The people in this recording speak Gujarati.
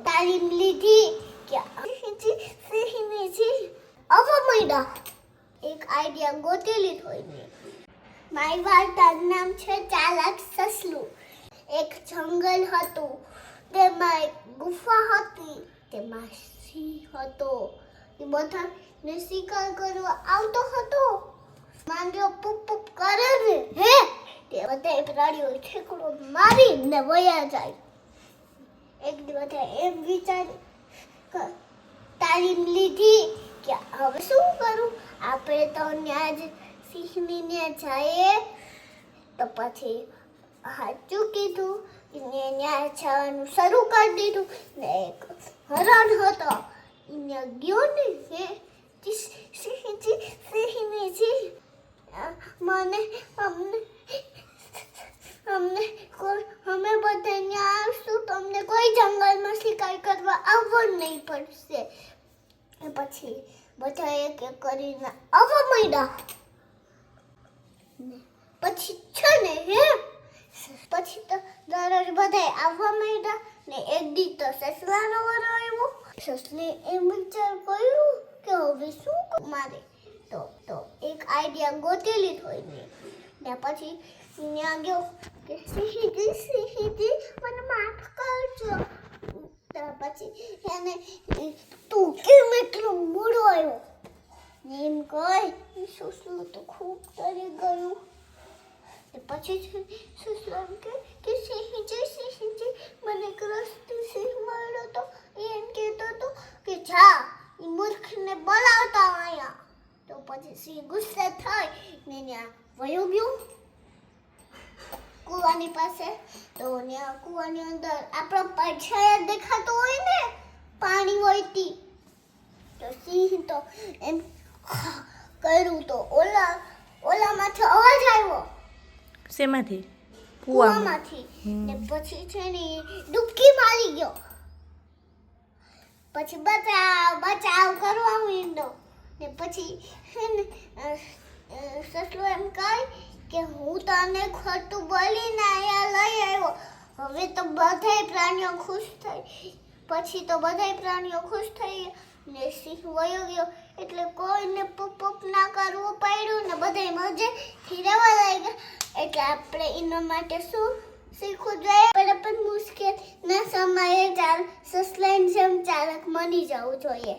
તાલીમ લીધી કે અવમૈડા એક આઈડિયા ગોતી લીધો એને. મારી વાર્તાનું નામ છે ચાલાક સસલું. એક જંગલ હતું, તેમાં એક ગુફા હતી, તેમાં સિંહ હતો. એ બધાને શિકાર કરવા આવતો હતો. માંડ્યો પૂપ પૂપ કરે ને હે તે બધા પ્રાણીઓ ઠેકડો મારીને વયા જાય. એક દિવસ એમ વિચાર તાલીમ લીધી કે હવે શું કરું, આપણે તો ત્યાં જ સિંહની ત્યાં જઈએ. તો પછી સાચું કીધું ને ત્યાં જવાનું શરૂ કરી દીધું. ને એક હરણ હતો એને ગયો ને હે સિંહને મને અમે બધા ત્યાં આવશું, તમને કોઈ જંગલમાં શિકાર કરવા આવવું નહીં પડશે. પછી બધા એક એક કરીને આવવા માંડ્યા. પછી છે ને હે પછી તો દરરોજ બધા આવવા માંડ્યા ને એક દી તો સસલાનો વારો આવ્યો. સસલે એમ વિચાર કર્યું કે હવે શું મારે તો એક આઈડિયા ગોતી લીધો એને. ને પછી ત્યાં ગયો કે સિંહજી મને માફ કરજો. પછી એને તું કેમ એટલો મોડો આવ્યો એમ કહી સસલું તો ખૂબ ડરી ગયું. પછી સસલું કે સિંહજી મને એક રસ્તો સિંહ મળ્યો તો એમ કહેતો હતો કે જા એ મૂર્ખને બોલાવતા અહીંયા. તો પછી સિંહ ગુસ્સે થઈ ને ત્યાં વયો ગયો કૂવાની પાસે. તો ત્યાં કૂવાની અંદર આપણો પડછાયા દેખાતો હોય ને પાણી હોયતી. તો સિંહ તો એમ કર્યું તો ઓલામાંથી અવાજ આવ્યો. શેમાંથી? કૂવામાંથી. ને પછી છે ને ડૂબકી મારી ગયો. પછી બચાવ કરવા માંડ્યો. ને પછી સસલું એમ કહે કે હું તને ખોટું બોલીને અહીંયા લઈ આવ્યો. હવે તો બધાય પ્રાણીઓ ખુશ થઈ. પછી તો બધાય પ્રાણીઓ ખુશ થઈ ને સિંહ વયો ગયો. એટલે કોઈને પૂપ ના કરવું પડ્યું ને બધાય મજેથી રહેવા લાગ્યા. એટલે આપણે એના માટે શું શીખવું જોઈએ? પણ મુશ્કેલ ના સમયે સસલાની જેમ ચાલાક બની જવું જોઈએ.